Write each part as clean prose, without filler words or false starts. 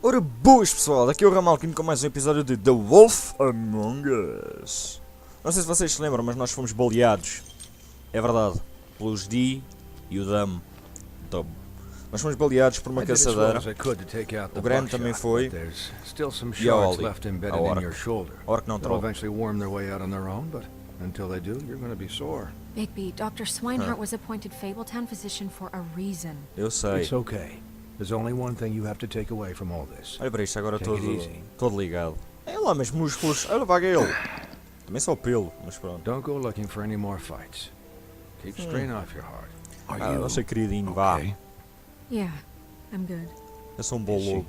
Ora boas pessoal, aqui é o Ramalquinho com mais um episódio de The Wolf Among Us. Não sei se vocês se lembram, mas nós fomos baleados. É verdade, pelos D e o Dum. Nós fomos baleados por uma caçadeira. O Grande também foi. E a Oli, a Orc não troll. Until they do, you're going to be sore. Bigby, Dr. Swinehart was appointed Fabletown physician for a reason. Eu sei. It's okay. There's only one thing you have to take away from all this. Olha para isto agora todo ligado. É lá, mas músculos. Olha, vaga ele. Também só pelo, mas pronto. Don't go looking for any more fights. Keep strain off your heart. Ah, eu sei queridinho, vá. Yeah, I'm good. Eu sou bom lobo.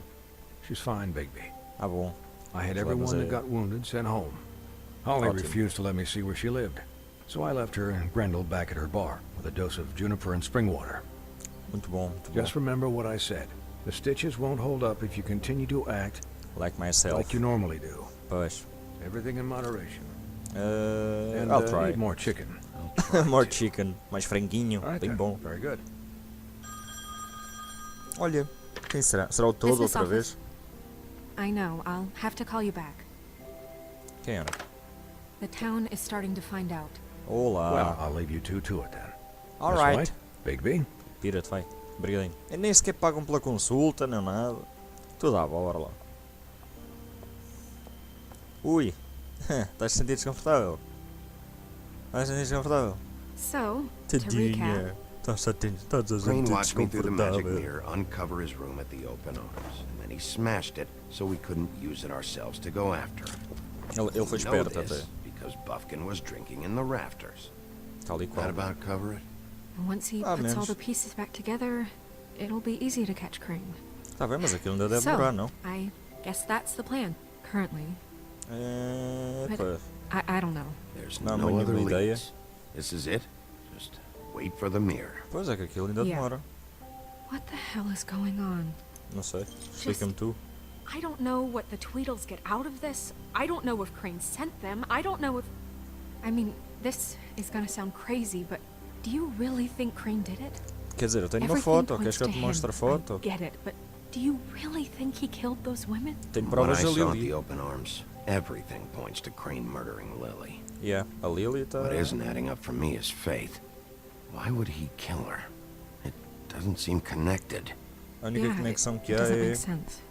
She's fine, Bigby. Ah, bom. I had everyone that got wounded sent home. Holly refused to let me see where she lived, so I left her and Grendel back at her bar with a dose of juniper and spring water. Muito bom, muito Just remember what I said. The stitches won't hold up if you continue to act like myself. Like you normally do. Pois. Everything in moderation. I'll try. Need more chicken. More chicken, mais franguinho, bem bom. Very good. Olha, quem será? Será o todo outra vez? I know, I'll have to call you back. Quem era? The town is starting to find out. Olá. Well, I'll leave you two to it then. Alright. Bigby? Tira-te, vai. Obrigadinho. E nem sequer pagam pela consulta, nem nada. Tudo à bora lá. Ui. Estás a sentir desconfortável? Estás a sentir desconfortável? So, Tadinha. Estás a sentir watched me through the magic desconfortável. mirror uncover his room at the open arms, and then he smashed it so we couldn't use it ourselves to go after him. Ele foi We know esperto this até. because Buffkin was drinking in the rafters. Tal e qual. That about cover it? and once he Ah, puts menos. all the pieces back together, it'll be easy to catch Crane. Tá bem, mas aquilo ainda deve demorar, não? I guess that's the plan, currently. Pois. I don't know. There's Não, no nenhuma other ideia. leads. This is it. Just wait for the mirror. Pois é que aquilo ainda Yeah. demora. What the hell is going on? Não sei. Explica-me tu. I don't know what the Tweedles get out of this. I don't know if Crane sent them. I don't know if... I mean, this is gonna sound crazy, but do you really think Crane did it? Quer dizer, eu tenho uma Everything foto. points Queres que eu to te him. mostre a foto? I get it, but do you really think he killed those women? Tenho From what provas I da saw at Lily. the open arms, everything points to Crane murdering Lily. Yeah, a Lily está... What isn't adding up for me is Faith. Why would he kill her? It doesn't seem connected. A única Yeah, conexão it que há doesn't é... make sense.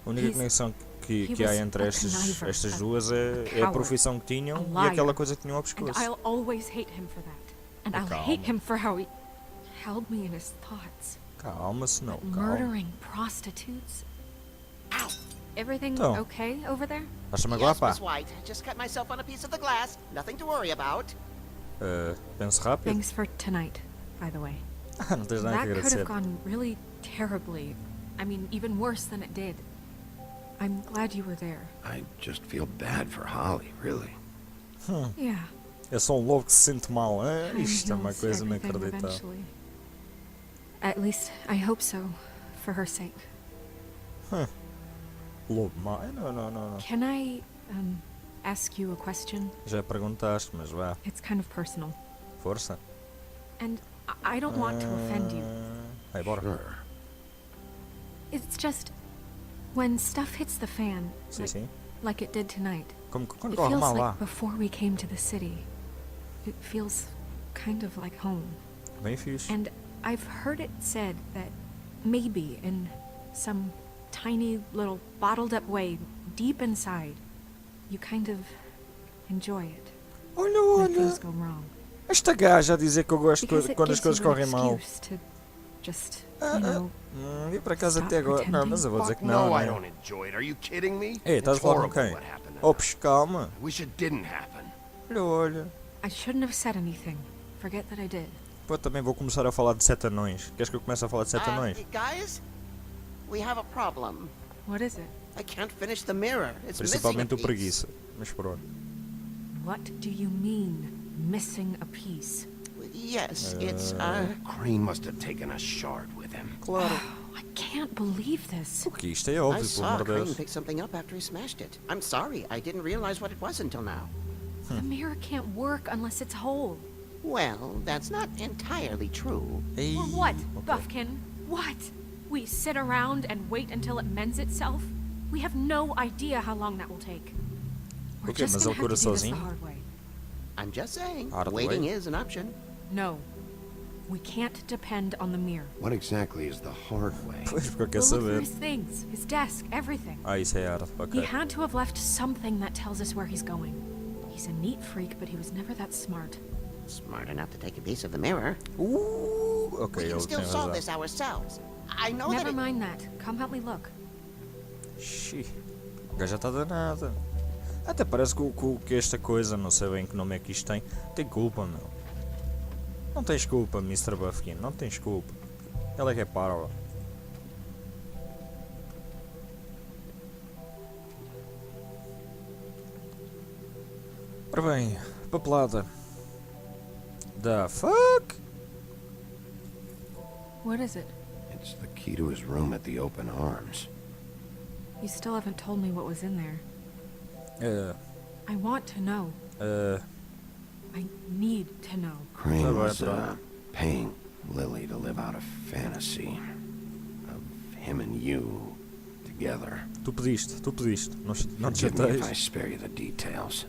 A única He's- conexão que he há was entre a estas conniver, duas é a coward, profissão que tinham a e liar. aquela coisa que tinham ao And pescoço. I'll always hate him for that. And Oh, I'll calma. hate him for how he held me in his thoughts. Calma-se, não, calma. Murdering prostitutes. Ow! Everything Então. okay over there? Estás-me agora, Yes, pá. Miss White. Just cut myself on a piece of the glass. Nothing to worry about. Pense rápido. Thanks for tonight, by the way. Não tens nada That que could agradecer. have gone really terribly. I mean, even worse than it did. I'm glad you were there. I just feel bad for Holly, really. Yeah. É só um lobo que se sente mal, hein? Time Isto é uma heals coisa everything inacreditável. eventually. At least I hope so, for her sake. Lobo mau? Não. Can I ask you a question? Já perguntaste, mas vá. It's kind of personal. Força. And I don't want to offend you. Aí, bora. Sure. It's just when stuff hits the fan, Sim, sim. like it did tonight. Quando It corre feels mal lá. like before we came to the city. It feels kind of like home. Bem fixe. And I've heard it said that maybe in some tiny little bottled up way deep inside, you kind of enjoy it Olha, when olha. things go wrong. Esta gaja a dizer que eu gosto Because it quando as gives coisas you an correm mal. excuse to just, you know, E por acaso Stop até agora. Não, pretending. mas eu vou dizer que No, não. I Né? don't enjoy it. Are you kidding me? Ei, estás a It's falar com horrible quem? what happened tonight. Ops, calma. I wish it didn't happen. Olha. I shouldn't have said anything. Forget that I did. Pô, também vou começar a falar de sete anões. Queres que eu comece a falar de sete anões? Guys, we have a problem. What is it? I can't finish the mirror. It's missing a Principalmente o piece. preguiça. Mas pronto. What do you mean, missing a piece? Yes, it's Crane must have taken a shard with him. Claro. Oh, I can't believe this. Porque isto é I óbvio, pelo saw amor de Crane Deus. pick something up after he smashed it. I'm sorry, I didn't realize what it was until now. The mirror can't work unless it's whole. Well, that's not entirely true. Ei, Or what, ok. Buffkin? What? We sit around and wait until it mends itself? We have no idea how long that will take. We're Okay, just mas gonna ele have cura to do this the sozinho? hard way. I'm just saying, Hard waiting way. is an option. No. We can't depend on the mirror. What exactly is the hard way? Pois, porque eu quero We'll look through saber. his things, his desk, everything. Ah, isso é arte, He ok. had to have left something that tells us where he's going. He's a neat freak, but he was never that smart. Smart enough to take a piece of the mirror. Ok, We can ele still tem solve razão. this ourselves. I know Never that it... mind that. Come help me look. Xiii, o gajo já está danado. Até parece que esta coisa, não sei bem que nome é que isto tem culpa, meu. Não tens culpa, Mr. Buffkin, não tens culpa. Ele é que é pára. Ora bem, papelada. The fuck? What is it? It's the key to his room at the Open Arms. You still haven't told me what was in there. I want to know. I need to know. Crane Alright, was bro. paying Lily to live out a fantasy of him and you together. Tu pediste, não te Forgive me if I chateias. spare you the details.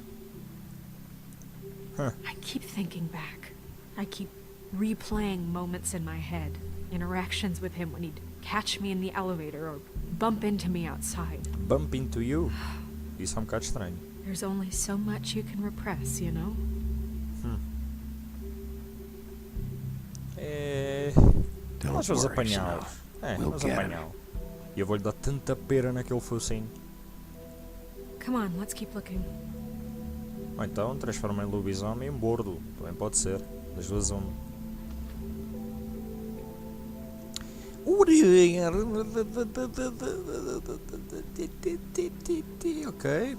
I keep thinking back. I keep replaying moments in my head. Interactions with him when he'd catch me in the elevator or bump into me outside. Bump into you. Isso é um bocado estranho. There's only so much you can repress, you know? Don't Nós vamos worry, apanhá-los. Snow. We'll Vamos get him. apanhá-lo. E eu vou-lhe dar tanta pera naquele focinho. Come on, let's keep looking. Ou então transforma em lobisomem em bordo. Também pode ser. Das duas uma. Ok.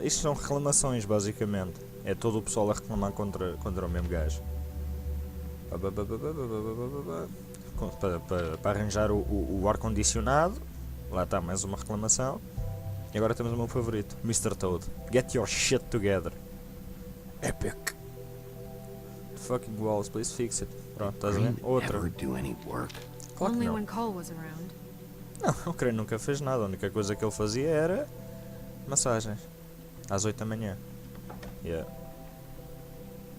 Isto são reclamações, basicamente. É todo o pessoal a reclamar contra o mesmo gajo. Para arranjar o ar-condicionado. Lá está mais uma reclamação. E agora temos o meu favorito, Mr. Toad. Get your shit together. Epic. The fucking walls, please fix it. Pronto, estás a ver? Crane Outra. ever do any work? Claro que Only não. when Cole was around. Não, o Crane nunca fez nada. A única coisa que ele fazia era massagens. Às 8 da manhã. Yeah.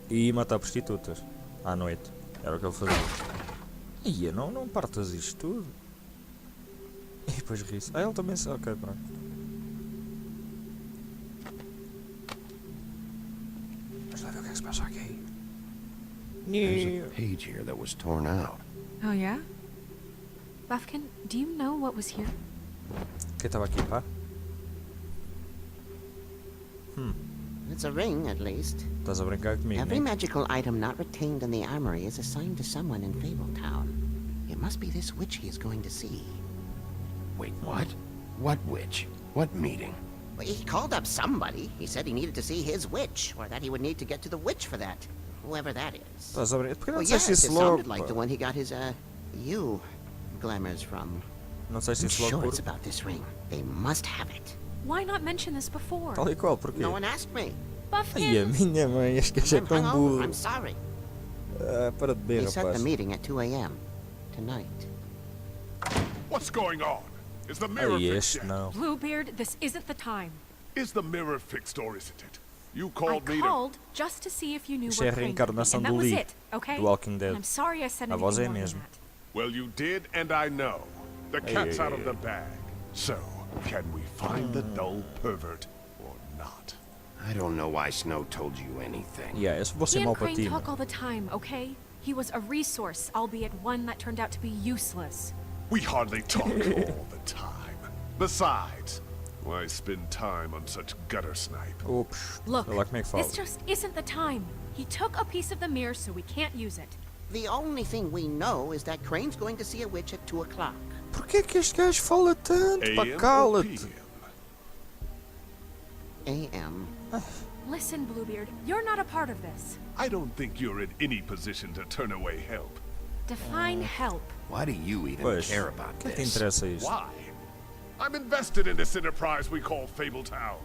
E matar prostitutas. À noite. Era o que ele fazia. Ia, não partas isto tudo. E depois ri-se. Ah, ele também se... Ok, pronto. Vamos lá ver o que é que se passa aqui. There's a page here that was torn out. Oh, yeah? Buffkin, do you know what was here? Quem estava aqui, pá? It's a ring, at least. Estás a brincar comigo, Every né? magical item not retained in the armory is assigned to someone in Fabletown. It must be this witch he is going to see. Wait, what? What witch? What meeting? Well, he called up somebody. He said he needed to see his witch, or that he would need to get to the witch for that. Whoever that is. Estás a brincar? Porquê não Well, yes, disseste it isso logo? sounded like the one he got his, you glamours from. Não disseste I'm isso logo sure it's por... about this ring. They must have it. Why not mention this before? Tal e qual, porquê? No one asked me. Ai, a Buffkin! minha mãe, este gajo é I'm tão hungover. burro. I'm sorry. Ah, para de beber, He set the rapaz. meeting at 2 a.m. tonight. What's going on? Is the mirror Ai, fixed este yet? não. Bluebeard, this isn't the time. Is the mirror fixed or isn't it? You I called me to... called just to see if you knew Isto where é a Crane could be, reencarnação and that do was Lee, it, okay? do Walking Dead. And I'm sorry I said A anything voz é more than mesmo. that. Well, you did, and I know. The cat's ay, out of ay. the bag. So, can we find the dull pervert or not? I don't know why Snow told you anything. Yeah, eu vou ser He mau and para Crane ti, talk meu. all the time, okay? He was a resource, albeit one that turned out to be useless. We hardly talk all the time. Besides, why spend time on such gutter snipe? Ops, Look, sei lá como é que fala. this just isn't the time. He took a piece of the mirror, so we can't use it. The only thing we know is that Crane's going to see a witch at 2 o'clock. Porquê que este gajo fala tanto? Pá, AM or cala-te. PM? A.M. Listen, Bluebeard, you're not a part of this. I don't think you're in any position to turn away help. Define help. Why do you even Pois, care about o que é que te this? interessa isto? Why? I'm invested in this enterprise we call Fabletown.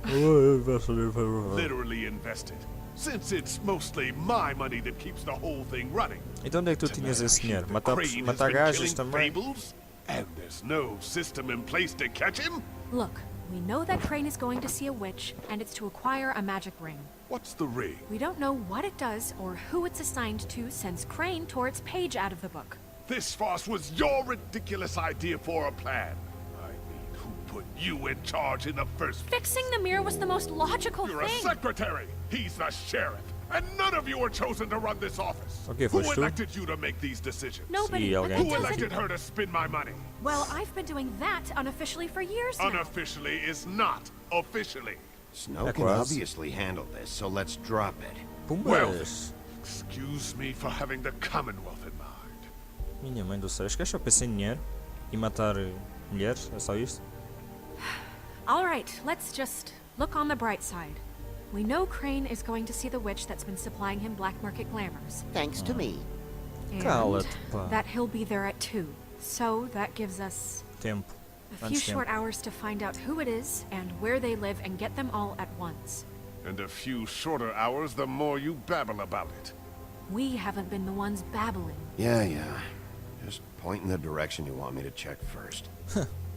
Literally invested. since it's mostly my money that keeps the whole thing running. Então onde é que tu tinhas esse dinheiro? Matar gajos também? Fables, and there's no system in place to catch him? Look, we know that Crane is going to see a witch, and it's to acquire a magic ring. What's the ring? We don't know what it does or who it's assigned to since Crane tore its page out of the book. This farce was your ridiculous idea for a plan. I mean, who put you in charge in the first place? Fixing the mirror was the most logical You're a thing. secretary. He's the sheriff. And none of you were chosen to run this office. Okay, who first elected you to make these decisions? Nobody. Sí, But okay. that Who doesn't... elected her to spend my money? Well, I've been doing that unofficially for years now. Unofficially is not officially. Snow That can was- obviously handle this, so let's drop it. Pumbas! Excuse me for having the Commonwealth in mind. Minha mãe do céu, esquece só pensar em dinheiro e matar mulheres, é só isto? All right, let's just look on the bright side. We know Crane is going to see the witch that's been supplying him black market glamours. Thanks to me. And Cala-te, pá. that he'll be there at 2. So that gives us Tempo. a few Antes tempo. short hours to find out who it is and where they live and get them all at once. And a few shorter hours, the more you babble about it. We haven't been the ones babbling. Yeah. Just point in the direction you want me to check first.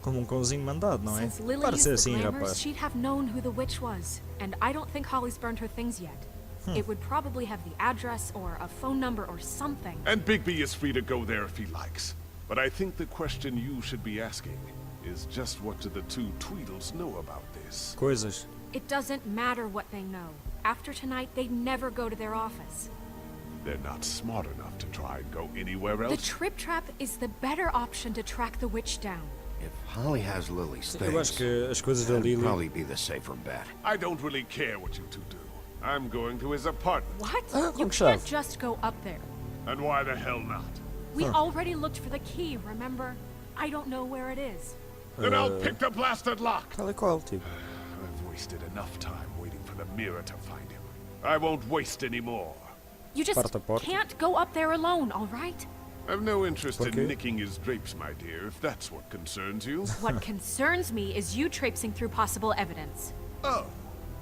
Como cãozinho mandado, não é? Since Lily Para used ser the assim, glamours, rapaz. she'd have known who the witch was. And I don't think Holly's burned her things yet. It would probably have the address or a phone number or something. And Bigby is free to go there if he likes. But I think the question you should be asking is just what do the two Tweedles know about this? Coisas. It doesn't matter what they know. After tonight, they'd never go to their office. They're not smart enough to try and go anywhere The else. trip trap is the better option to track the witch down. If Holly has Lily's Eu acho things, que as coisas da that'd Lily... probably be the safer bet. I don't really care what you two do. I'm going to his apartment. What? Ah, You com can't chave. just go up there. And why the hell not? We already looked for the key, remember? I don't know where it is. Then I'll pick the blasted lock. Tal e qual, tipo. I've wasted enough time waiting for the mirror to find him. I won't waste any more. You just Porta a porta. can't go up there alone, all right? I've no interest Okay. in nicking his drapes, my dear, if that's what concerns you. What concerns me is you traipsing through possible evidence. Oh,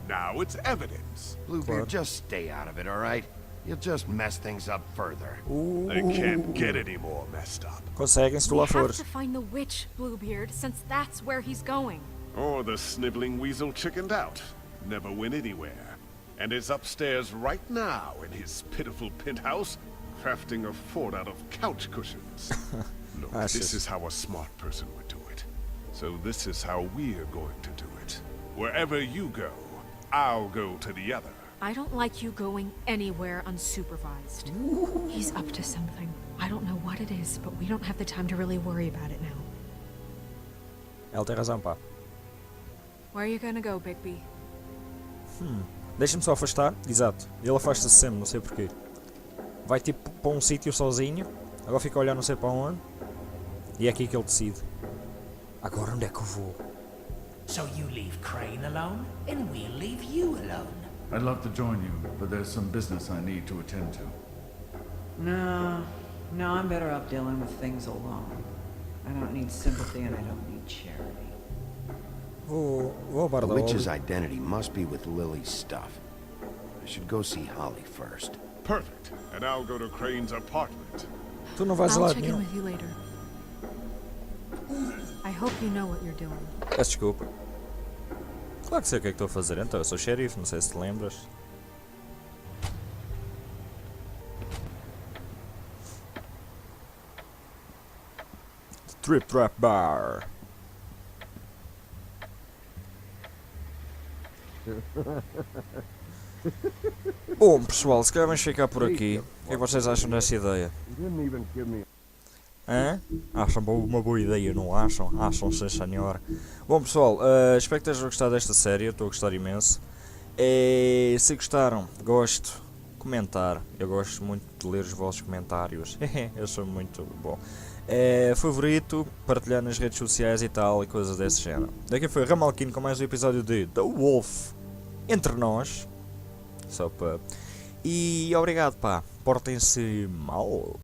now it's evidence. Bluebeard, What? just stay out of it, all right? You'll just mess things up further. They can't get any more messed up. Conseguem se tu We lá have fores. to find the witch, Bluebeard, since that's where he's going. Or the sniveling weasel chickened out. Never went anywhere. And is upstairs right now in his pitiful penthouse, crafting a fort out of couch cushions. Look, That's this just- is how a smart person would do it. So this is how we're going to do it. Wherever you go, I'll go to the other. I don't like you going anywhere unsupervised. He's up to something. I don't know what it is, but we don't have the time to really worry about it now. Ela tem razão, pá. Where are you gonna go, Bigby? Deixa-me só afastar. Exato. Ele afasta-se sempre, não sei porquê. Vai tipo para um sítio sozinho. Agora fica a olhar não sei para onde. E é aqui que ele decide. Agora onde é que eu vou? So you leave Crane alone, and we'll leave you alone. I'd love to join you, but there's some business I need to attend to. No, I'm better off dealing with things alone. I don't need sympathy and I don't need charity. Vou ao bar The da witch's Holly. identity must be with Lily's stuff. I should go see Holly first. Perfect. And I'll go to Crane's apartment. Tu não vais a I'll lado check in nenhum. with you later. I hope you know what you're doing. Peço desculpa. Claro que sei o que é que estou a fazer. Então, eu sou xerife, não sei se te lembras. Trip Trap Bar. Bom, pessoal, se calhar vamos ficar por aqui. O que é que vocês acham dessa ideia? Hã? Acham uma boa ideia, não acham? Acham, sim senhor. Bom pessoal, espero que tenham gostado desta série, eu estou a gostar imenso. Se gostaram, gosto, comentar. Eu gosto muito de ler os vossos comentários. Eu sou muito bom. Favorito, partilhar nas redes sociais e tal, e coisas desse género. Daqui foi Ramalquino com mais um episódio de The Wolf Entre Nós. Só para... E obrigado, pá. Portem-se mal.